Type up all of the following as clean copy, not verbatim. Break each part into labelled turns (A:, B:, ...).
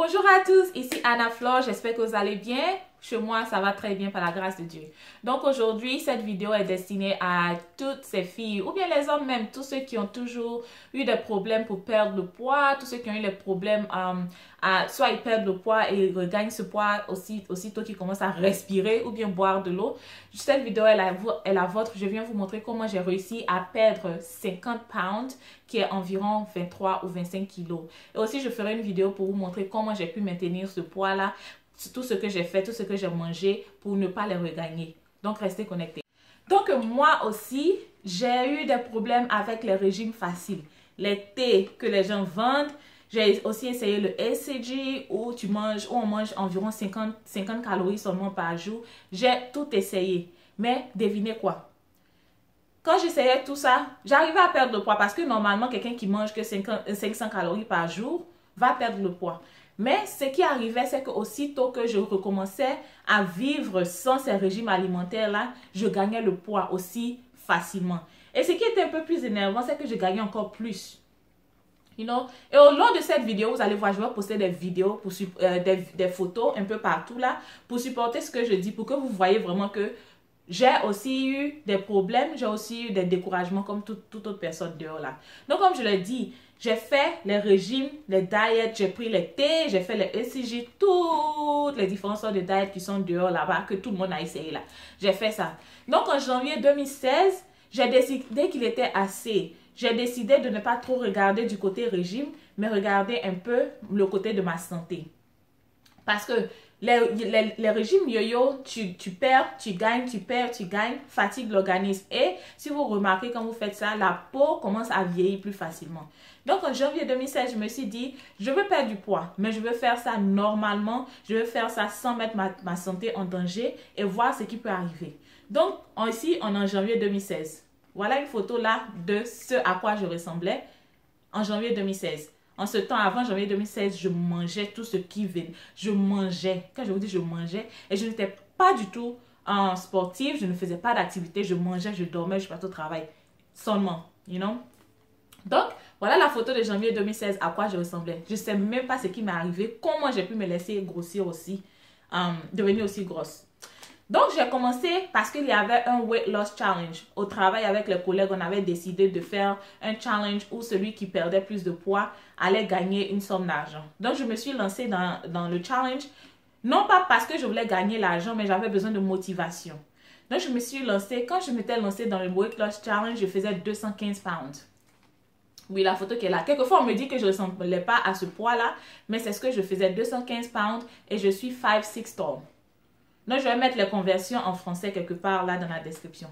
A: Bonjour à tous, ici Anna Flore, j'espère que vous allez bien. Chez moi, ça va très bien par la grâce de Dieu. Donc aujourd'hui, cette vidéo est destinée à toutes ces filles, ou bien les hommes même, tous ceux qui ont toujours eu des problèmes pour perdre le poids, tous ceux qui ont eu les problèmes, soit ils perdent le poids et ils regagnent ce poids aussitôt qu'ils commencent à respirer ou bien boire de l'eau. Cette vidéo est la vôtre. Je viens vous montrer comment j'ai réussi à perdre 50 pounds, qui est environ 23 ou 25 kilos. Et aussi, je ferai une vidéo pour vous montrer comment j'ai pu maintenir ce poids-là, tout ce que j'ai fait, tout ce que j'ai mangé pour ne pas les regagner. Donc, restez connectés. Donc, moi aussi, j'ai eu des problèmes avec les régimes faciles. Les thés que les gens vendent. J'ai aussi essayé le SCG où on mange environ 50 calories seulement par jour. J'ai tout essayé. Mais devinez quoi? Quand j'essayais tout ça, j'arrivais à perdre le poids parce que normalement, quelqu'un qui mange que 500 calories par jour va perdre le poids. Mais ce qui arrivait, c'est qu'aussitôt que je recommençais à vivre sans ces régimes alimentaires-là, je gagnais le poids aussi facilement. Et ce qui était un peu plus énervant, c'est que je gagnais encore plus. You know? Et au long de cette vidéo, vous allez voir, je vais poster des vidéos, des photos un peu partout là, pour supporter ce que je dis, pour que vous voyez vraiment que j'ai aussi eu des problèmes, j'ai aussi eu des découragements comme toute autre personne dehors là. Donc comme je l'ai dit, j'ai fait les régimes, les diets, j'ai pris les thés, j'ai fait les ECG, toutes les différentes sortes de diets qui sont dehors là-bas, que tout le monde a essayé là. J'ai fait ça. Donc en janvier 2016, j'ai décidé qu'il était assez. J'ai décidé de ne pas trop regarder du côté régime, mais regarder un peu le côté de ma santé. Parce que les régimes yo-yo, tu perds, tu gagnes, tu perds, tu gagnes, fatigue l'organisme. Et si vous remarquez quand vous faites ça, la peau commence à vieillir plus facilement. Donc en janvier 2016, je me suis dit, je veux perdre du poids, mais je veux faire ça normalement. Je veux faire ça sans mettre ma santé en danger et voir ce qui peut arriver. Donc ici, on est en janvier 2016. Voilà une photo là de ce à quoi je ressemblais en janvier 2016. En ce temps, avant janvier 2016, je mangeais tout ce qui venait. Je mangeais. Quand je vous dis je mangeais, et je n'étais pas du tout sportive, je ne faisais pas d'activité, je mangeais, je dormais, je partais au travail. Seulement, you know. Donc, voilà la photo de janvier 2016, à quoi je ressemblais. Je ne sais même pas ce qui m'est arrivé, comment j'ai pu me laisser grossir aussi, devenir aussi grosse. Donc, j'ai commencé parce qu'il y avait un weight loss challenge. Au travail avec les collègues, on avait décidé de faire un challenge où celui qui perdait plus de poids allait gagner une somme d'argent. Donc, je me suis lancée dans le challenge, non pas parce que je voulais gagner l'argent, mais j'avais besoin de motivation. Donc, je me suis lancée, quand je m'étais lancée dans le weight loss challenge, je faisais 215 pounds. Oui, la photo qui est là. Quelquefois, on me dit que je ne ressemblais pas à ce poids-là, mais c'est ce que je faisais, 215 pounds, et je suis 5'6" tall. Donc, je vais mettre les conversions en français quelque part là dans la description.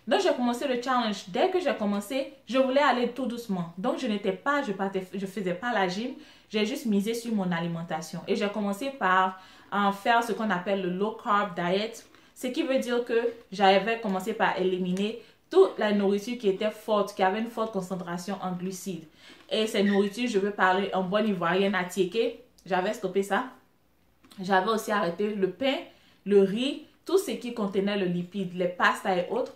A: Donc, j'ai commencé le challenge. Dès que j'ai commencé, je voulais aller tout doucement. Donc, je ne faisais pas la gym. J'ai juste misé sur mon alimentation. Et j'ai commencé par faire ce qu'on appelle le low carb diet. Ce qui veut dire que j'avais commencé par éliminer toute la nourriture qui était forte, qui avait une forte concentration en glucides. Et ces nourritures, je veux parler en bonne ivoirienne à tiéké. J'avais stoppé ça. J'avais aussi arrêté le pain, le riz, tout ce qui contenait le lipide, les pastas et autres.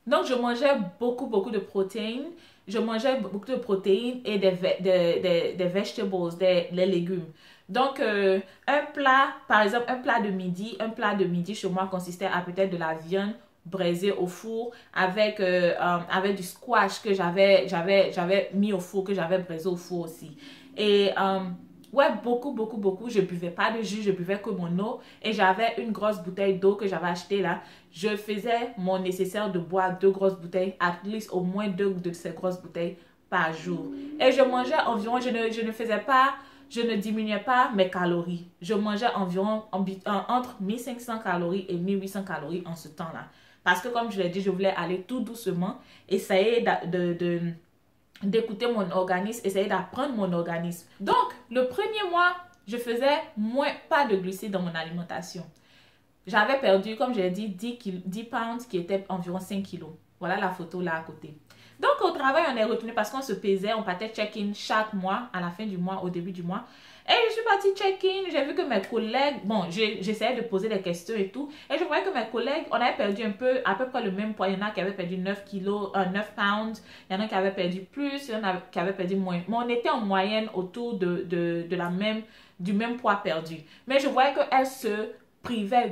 A: Donc, je mangeais beaucoup de protéines. Je mangeais beaucoup de protéines et des vegetables, des légumes. Donc, un plat, par exemple, un plat de midi chez moi consistait à peut-être de la viande braisée au four avec du squash que j'avais mis au four, que j'avais braisé au four aussi. Et ouais, beaucoup. Je buvais pas de jus, je buvais que mon eau. Et j'avais une grosse bouteille d'eau que j'avais achetée là. Je faisais mon nécessaire de boire 2 grosses bouteilles, at least au moins 2 de ces grosses bouteilles par jour. Et je mangeais environ, je ne diminuais pas mes calories. Je mangeais environ entre 1500 calories et 1800 calories en ce temps-là. Parce que comme je l'ai dit, je voulais aller tout doucement, essayer d'écouter mon organisme, essayer d'apprendre mon organisme. Donc, le premier mois, je faisais pas de glucides dans mon alimentation. J'avais perdu, comme je l'ai dit, 10 pounds qui étaient environ 5 kilos. Voilà la photo là à côté. Donc, au travail, on est retourné parce qu'on se pesait, on partait check-in chaque mois, à la fin du mois, au début du mois. Et je suis partie check-in, j'ai vu que mes collègues, bon, j'essayais de poser des questions et tout, et je voyais que mes collègues, on avait perdu un peu, à peu près le même poids. Il y en a qui avaient perdu 9 kilos, 9 pounds, il y en a qui avaient perdu plus, il y en a qui avaient perdu moins. Mais on était en moyenne autour du même poids perdu. Mais je voyais qu'elles se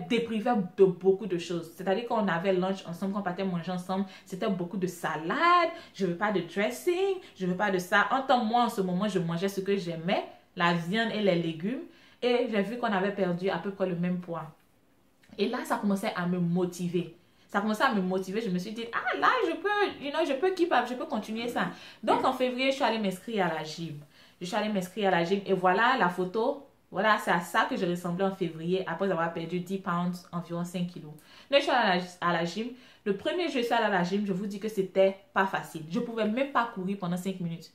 A: déprivaient de beaucoup de choses. C'est-à-dire qu'on avait lunch ensemble, qu'on partait manger ensemble, c'était beaucoup de salade, je veux pas de dressing, je veux pas de ça. En tant que moi, en ce moment, je mangeais ce que j'aimais, la viande et les légumes, et j'ai vu qu'on avait perdu à peu près le même poids. Et là, ça commençait à me motiver. Ça commençait à me motiver. Je me suis dit, ah là, je peux keep up, je peux continuer ça. Donc, en février, je suis allée m'inscrire à la gym. Je suis allée m'inscrire à la gym et voilà la photo. Voilà, c'est à ça que je ressemblais en février après avoir perdu 10 pounds, environ 5 kilos. Donc, je suis allée à la gym. Le premier jour, je suis allée à la gym, je vous dis que c'était pas facile. Je pouvais même pas courir pendant 5 minutes.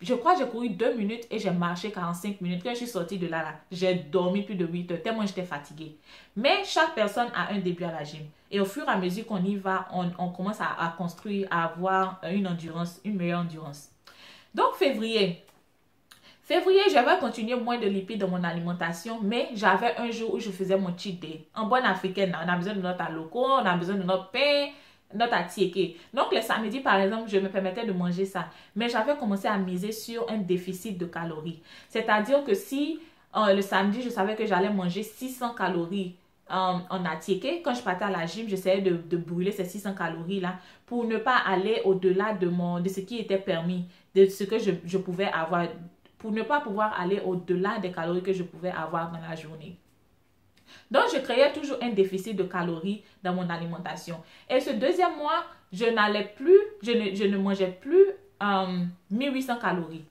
A: Je crois que j'ai couru 2 minutes et j'ai marché 45 minutes. Quand je suis sortie de là, j'ai dormi plus de 8 heures tellement j'étais fatiguée. Mais chaque personne a un début à la gym. Et au fur et à mesure qu'on y va, on commence à construire, à avoir une endurance, une meilleure endurance. Donc, février, j'avais continué moins de lipides dans mon alimentation, mais j'avais un jour où je faisais mon cheat day. En bonne africaine, on a besoin de notre aloko, on a besoin de notre pain, notre atiéké. Donc, le samedi, par exemple, je me permettais de manger ça. Mais j'avais commencé à miser sur un déficit de calories. C'est-à-dire que si le samedi, je savais que j'allais manger 600 calories en atiéké, quand je partais à la gym, j'essayais de brûler ces 600 calories-là pour ne pas aller au-delà de ce qui était permis, de ce que je pouvais avoir, pour ne pas pouvoir aller au-delà des calories que je pouvais avoir dans la journée. Donc, je créais toujours un déficit de calories dans mon alimentation. Et ce deuxième mois, je ne mangeais plus 1800 calories.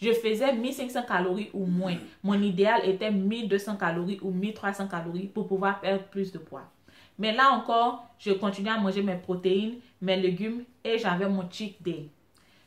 A: Je faisais 1500 calories ou moins. Mon idéal était 1200 calories ou 1300 calories pour pouvoir perdre plus de poids. Mais là encore, je continuais à manger mes protéines, mes légumes et j'avais mon cheat day.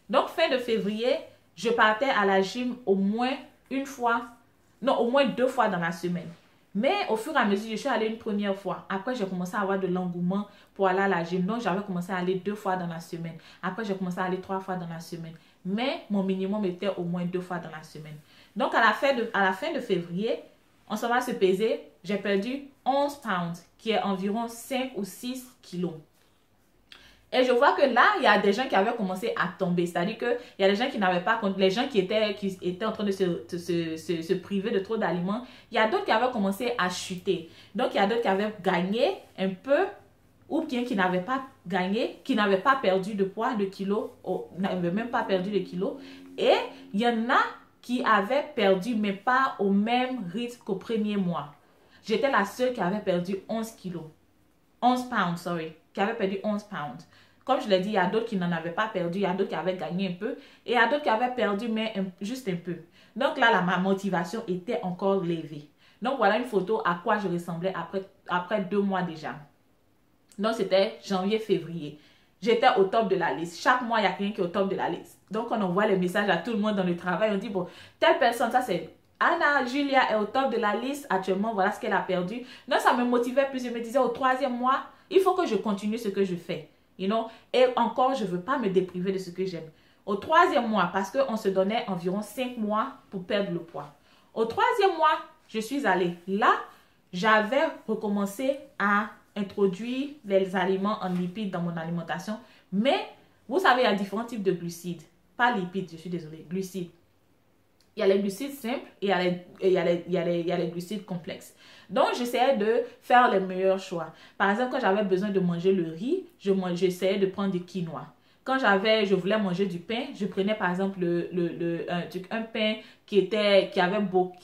A: Donc, fin de février, je partais à la gym au moins au moins 2 fois dans la semaine. Mais au fur et à mesure, je suis allée une première fois. Après, j'ai commencé à avoir de l'engouement pour aller à la gym. Donc, j'avais commencé à aller 2 fois dans la semaine. Après, j'ai commencé à aller 3 fois dans la semaine. Mais mon minimum était au moins 2 fois dans la semaine. Donc, à la fin de février, on s'en va se peser. J'ai perdu 11 pounds, qui est environ 5 ou 6 kilos. Et je vois que là, il y a des gens qui avaient commencé à tomber. C'est-à-dire qu'il y a des gens qui n'avaient pas, les gens qui étaient en train de se priver de trop d'aliments, il y a d'autres qui avaient commencé à chuter. Donc, il y a d'autres qui avaient gagné un peu, ou bien qui n'avaient pas gagné, qui n'avaient pas perdu de poids, de kilos, n'avaient même pas perdu de kilos. Et il y en a qui avaient perdu, mais pas au même rythme qu'au premier mois. J'étais la seule qui avait perdu 11 kilos. 11 pounds, sorry. Qui avait perdu 11 pounds. Comme je l'ai dit, il y a d'autres qui n'en avaient pas perdu, il y a d'autres qui avaient gagné un peu, et il y a d'autres qui avaient perdu, mais juste un peu. Donc là, ma motivation était encore levée. Donc voilà une photo à quoi je ressemblais après 2 mois déjà. Donc c'était janvier-février. J'étais au top de la liste. Chaque mois, il y a quelqu'un qui est au top de la liste. Donc on envoie les messages à tout le monde dans le travail. On dit, bon, telle personne, ça c'est Anna, Julia est au top de la liste actuellement. Voilà ce qu'elle a perdu. Donc ça me motivait plus. Je me disais, au 3e mois, il faut que je continue ce que je fais. You know? Et encore, je ne veux pas me dépriver de ce que j'aime. Au 3e mois, parce qu'on se donnait environ 5 mois pour perdre le poids. Au 3e mois, je suis allée. Là, j'avais recommencé à introduire les aliments en lipides dans mon alimentation. Mais, vous savez, il y a différents types de glucides. Pas lipides, je suis désolée, glucides. Il y a les glucides simples et il y a les glucides complexes. Donc, j'essayais de faire les meilleurs choix. Par exemple, quand j'avais besoin de manger le riz, j'essayais de prendre du quinoa. Quand je voulais manger du pain, je prenais par exemple un pain qui avait beaucoup...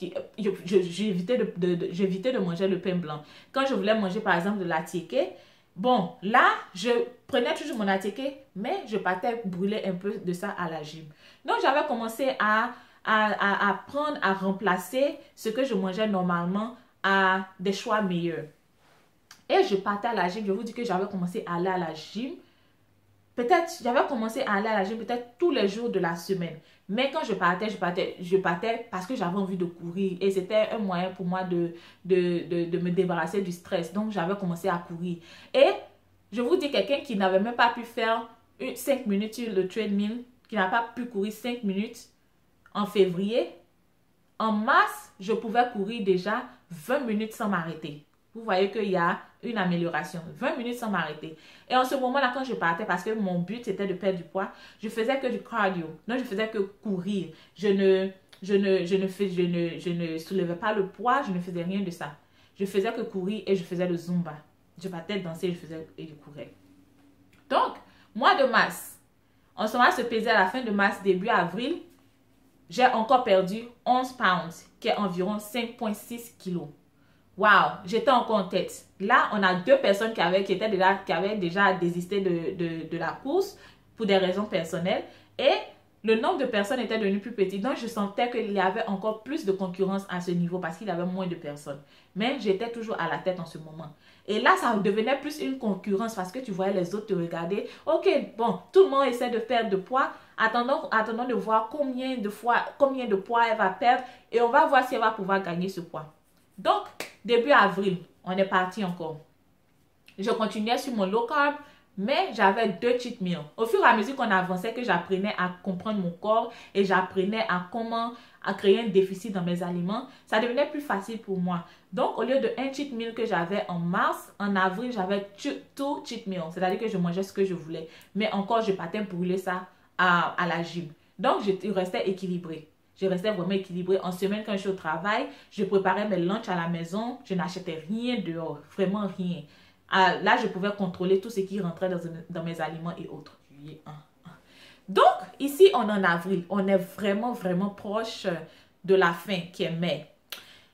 A: J'évitais de manger le pain blanc. Quand je voulais manger par exemple de l'atiéké, bon, là, je prenais toujours mon atiéké, mais je partais brûler un peu de ça à la gym. Donc, j'avais commencé à apprendre à remplacer ce que je mangeais normalement à des choix meilleurs. Et je partais à la gym. Je vous dis que j'avais commencé à aller à la gym. J'avais commencé à aller à la gym peut-être tous les jours de la semaine. Mais quand je partais parce que j'avais envie de courir. Et c'était un moyen pour moi de me débarrasser du stress. Donc, j'avais commencé à courir. Et je vous dis, quelqu'un qui n'avait même pas pu faire 5 minutes sur le treadmill, qui n'a pas pu courir 5 minutes en février, en mars, je pouvais courir déjà 20 minutes sans m'arrêter. Vous voyez qu'il y a une amélioration. 20 minutes sans m'arrêter. Et en ce moment-là, quand je partais, parce que mon but c'était de perdre du poids, je faisais que du cardio. Non, je faisais que courir. Je ne soulevais pas le poids, je ne faisais rien de ça. Je faisais que courir et je faisais le zumba. Je partais danser, je faisais et je courais. Donc, mois de mars, on se pesait à la fin de mars, début avril, j'ai encore perdu 11 pounds, qui est environ 5,6 kilos. Wow, j'étais encore en tête. Là, on a 2 personnes qui avaient déjà désisté de la course pour des raisons personnelles. Et le nombre de personnes était devenu plus petit. Donc, je sentais qu'il y avait encore plus de concurrence à ce niveau parce qu'il y avait moins de personnes. Mais j'étais toujours à la tête en ce moment. Et là, ça devenait plus une concurrence parce que tu voyais les autres te regarder. Ok, bon, tout le monde essaie de perdre de poids. Attendons de voir combien de poids elle va perdre. Et on va voir si elle va pouvoir gagner ce poids. Donc, début avril, on est parti encore. Je continuais sur mon low carb, mais j'avais 2 cheat meals. Au fur et à mesure qu'on avançait, que j'apprenais à comprendre mon corps et j'apprenais à créer un déficit dans mes aliments, ça devenait plus facile pour moi. Donc, au lieu de 1 cheat meal que j'avais en mars, en avril, j'avais 2 cheat meals. C'est-à-dire que je mangeais ce que je voulais. Mais encore, je partais brûler ça à la gym. Donc, je restais équilibrée. Je restais vraiment équilibrée. En semaine, quand je suis au travail, je préparais mes lunchs à la maison. Je n'achetais rien dehors. Vraiment rien. Là, je pouvais contrôler tout ce qui rentrait dans mes aliments et autres. Donc, ici, on est en avril. On est vraiment, vraiment proche de la fin, qui est mai.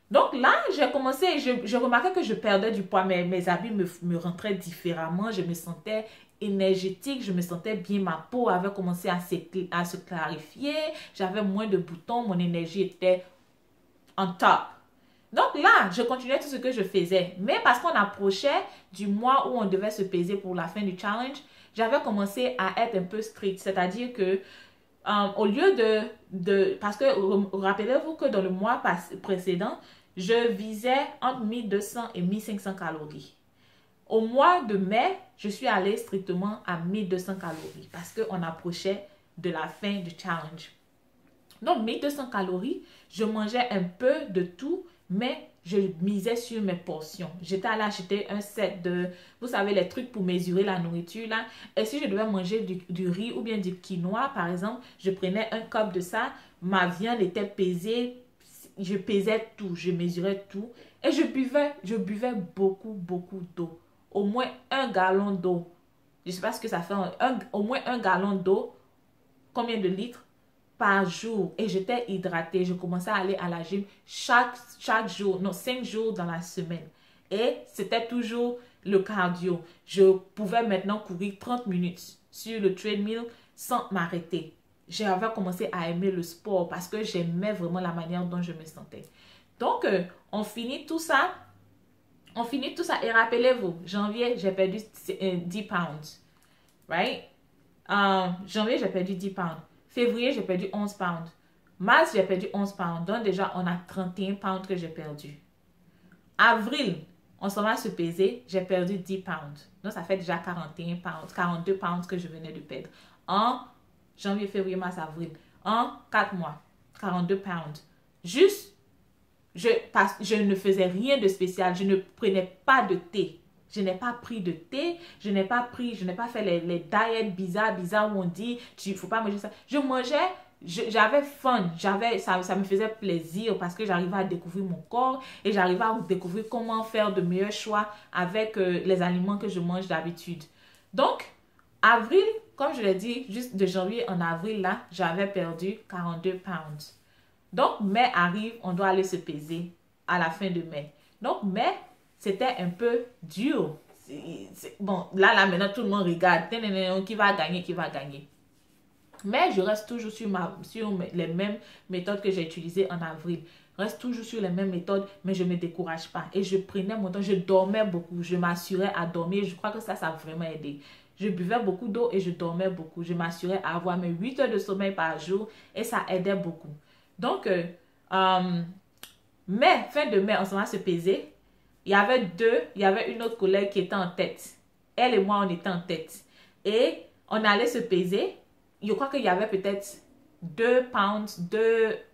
A: Donc là, j'ai commencé, je remarquais que je perdais du poids. Mes habits me rentraient différemment. Je me sentais énergétique, je me sentais bien, ma peau avait commencé à se clarifier, j'avais moins de boutons, mon énergie était en top. Donc là, je continuais tout ce que je faisais, mais parce qu'on approchait du mois où on devait se peser pour la fin du challenge, j'avais commencé à être un peu strict, c'est-à-dire que au lieu parce que rappelez-vous que dans le mois précédent, je visais entre 1200 et 1500 calories. Au mois de mai, je suis allée strictement à 1200 calories parce qu'on approchait de la fin du challenge. Donc, 1200 calories, je mangeais un peu de tout, mais je misais sur mes portions. J'étais allée acheter un set de, vous savez, les trucs pour mesurer la nourriture là. Et si je devais manger du riz ou bien du quinoa, par exemple, je prenais un cup de ça. Ma viande était pesée. Je pesais tout, je mesurais tout. Et je buvais beaucoup, beaucoup d'eau. Au moins 1 gallon d'eau. Je ne sais pas ce que ça fait. Au moins 1 gallon d'eau. Combien de litres par jour? Et j'étais hydratée. Je commençais à aller à la gym chaque jour. Non, 5 jours dans la semaine. Et c'était toujours le cardio. Je pouvais maintenant courir 30 minutes sur le treadmill sans m'arrêter. J'avais commencé à aimer le sport parce que j'aimais vraiment la manière dont je me sentais. Donc, on finit tout ça. Et rappelez-vous, janvier, j'ai perdu 10 pounds. Right? Janvier, j'ai perdu 10 pounds. Février, j'ai perdu 11 pounds. Mars, j'ai perdu 11 pounds. Donc, déjà, on a 31 pounds que j'ai perdu. Avril, on s'en va se peser, j'ai perdu 10 pounds. Donc, ça fait déjà 41 pounds, 42 pounds que je venais de perdre. En janvier, février, mars, avril. En 4 mois, 42 pounds. Juste, je ne faisais rien de spécial. Je ne prenais pas de thé. Je n'ai pas pris de thé. Je n'ai pas fait les diets bizarres où on dit, il ne faut pas manger ça. Je mangeais, j'avais fun. Ça me faisait plaisir parce que j'arrivais à découvrir mon corps et j'arrivais à découvrir comment faire de meilleurs choix avec les aliments que je mange d'habitude. Donc, avril, comme je l'ai dit, juste de janvier en avril, là, j'avais perdu 42 pounds. Donc, mai arrive, on doit aller se peser à la fin de mai. Donc, mai, c'était un peu dur. Bon, là, maintenant, tout le monde regarde. Qui va gagner? Mais je reste toujours sur les mêmes méthodes que j'ai utilisées en avril. Je reste toujours sur les mêmes méthodes, mais je ne me décourage pas. Et je prenais mon temps, je dormais beaucoup. Je m'assurais à dormir. Je crois que ça a vraiment aidé. Je buvais beaucoup d'eau et je dormais beaucoup. Je m'assurais à avoir mes 8 heures de sommeil par jour et ça aidait beaucoup. Donc, fin de mai, on s'en va se peser. Il y avait une autre collègue qui était en tête. Elle et moi, on était en tête. Et on allait se peser. Je crois qu'il y avait peut-être 2 pounds,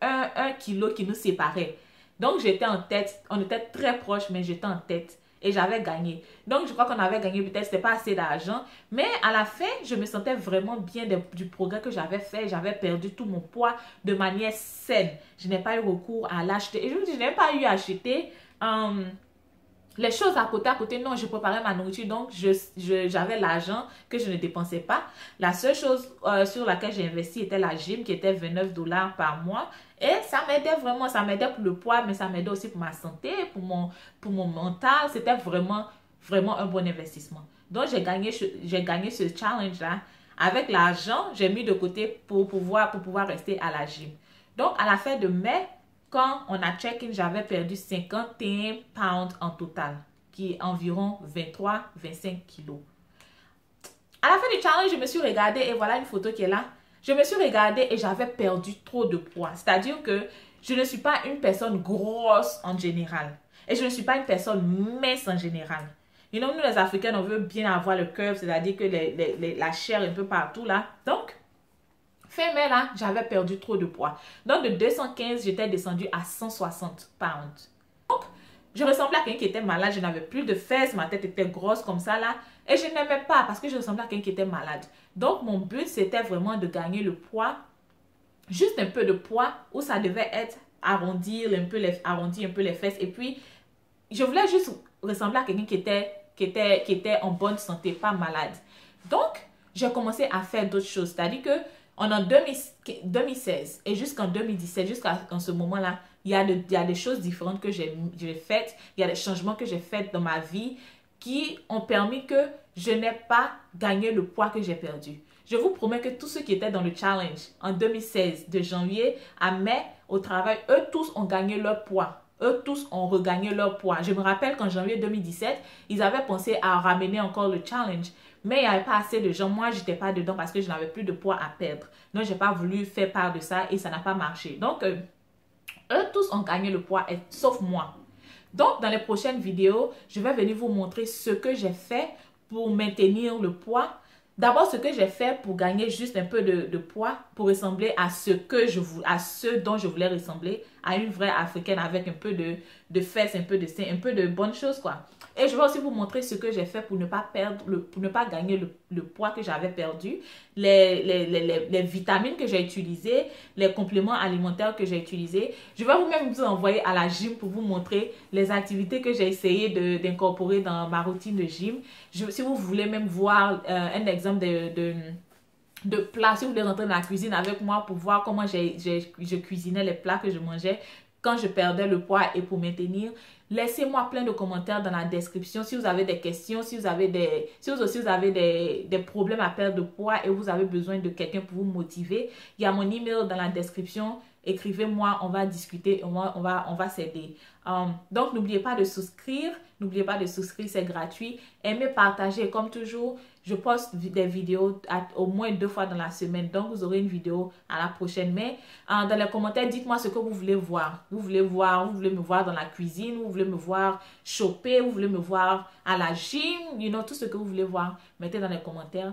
A: 1 kilo qui nous séparait. Donc, j'étais en tête. On était très proches, mais j'étais en tête. Et j'avais gagné. Donc, je crois qu'on avait gagné. Peut-être c'était pas assez d'argent. Mais à la fin, je me sentais vraiment bien du progrès que j'avais fait. J'avais perdu tout mon poids de manière saine. Je n'ai pas eu recours à l'acheter. Et je me dis, je n'ai pas eu à acheter les choses à côté. Non, je préparais ma nourriture. Donc, j'avais l'argent que je ne dépensais pas. La seule chose sur laquelle j'ai investi était la gym qui était 29 $ par mois. Et ça m'aidait vraiment. Ça m'aidait pour le poids, mais ça m'aidait aussi pour ma santé, pour mon mental. C'était vraiment un bon investissement. Donc, j'ai gagné ce challenge-là. Avec l'argent, j'ai mis de côté pour pouvoir rester à la gym. Donc, à la fin de mai, quand on a check-in, j'avais perdu 51 pounds en total, qui est environ 23-25 kilos. À la fin du challenge, je me suis regardée et voilà une photo qui est là. Je me suis regardée et j'avais perdu trop de poids. C'est-à-dire que je ne suis pas une personne grosse en général. Et je ne suis pas une personne mince en général. You know, nous les Africains, on veut bien avoir le curve, c'est-à-dire que la chair un peu partout là. Donc, fin mai là, j'avais perdu trop de poids. Donc, de 215, j'étais descendue à 160 pounds. Donc, je ressemblais à quelqu'un qui était malade. Je n'avais plus de fesses, ma tête était grosse comme ça là. Et je n'aimais pas parce que je ressemblais à quelqu'un qui était malade. Donc, mon but, c'était vraiment de gagner le poids. Juste un peu de poids où ça devait être arrondir un peu les fesses. Et puis, je voulais juste ressembler à quelqu'un qui était en bonne santé, pas malade. Donc, j'ai commencé à faire d'autres choses. C'est-à-dire que en 2016 et jusqu'en 2017, jusqu'à ce moment-là, il y a des choses différentes que j'ai faites. Il y a des changements que j'ai faits dans ma vie qui ont permis que je n'ai pas gagné le poids que j'ai perdu. Je vous promets que tous ceux qui étaient dans le challenge en 2016, de janvier à mai, au travail, eux tous ont gagné leur poids. Eux tous ont regagné leur poids. Je me rappelle qu'en janvier 2017, ils avaient pensé à ramener encore le challenge. Mais il n'y avait pas assez de gens. Moi, je n'étais pas dedans parce que je n'avais plus de poids à perdre. Donc, je n'ai pas voulu faire part de ça et ça n'a pas marché. Donc, eux tous ont gagné le poids, sauf moi. Donc, dans les prochaines vidéos, je vais venir vous montrer ce que j'ai fait pour maintenir le poids. D'abord, ce que j'ai fait pour gagner juste un peu de poids, pour ressembler à ce dont je voulais ressembler, à une vraie Africaine avec un peu de fesses, un peu de seins, un peu de bonnes choses, quoi. Et je vais aussi vous montrer ce que j'ai fait pour ne pas gagner le poids que j'avais perdu, les vitamines que j'ai utilisées, les compléments alimentaires que j'ai utilisés. Je vais même vous envoyer à la gym pour vous montrer les activités que j'ai essayé d'incorporer dans ma routine de gym. Si vous voulez même voir un exemple de plats, si vous voulez rentrer dans la cuisine avec moi pour voir comment je cuisinais les plats que je mangeais quand je perdais le poids et pour maintenir, laissez-moi plein de commentaires dans la description si vous avez des questions, si vous avez des problèmes à perdre de poids et vous avez besoin de quelqu'un pour vous motiver. Il y a mon email dans la description. Écrivez-moi, on va discuter, on va s'aider. Donc, n'oubliez pas de souscrire. N'oubliez pas de souscrire, c'est gratuit. Aimez, partagez. Comme toujours, je poste des vidéos au moins 2 fois dans la semaine. Donc, vous aurez une vidéo à la prochaine. Mais dans les commentaires, dites-moi ce que vous voulez voir. Vous voulez me voir dans la cuisine, vous voulez me voir choper, vous voulez me voir à la gym, tout ce que vous voulez voir. Mettez dans les commentaires.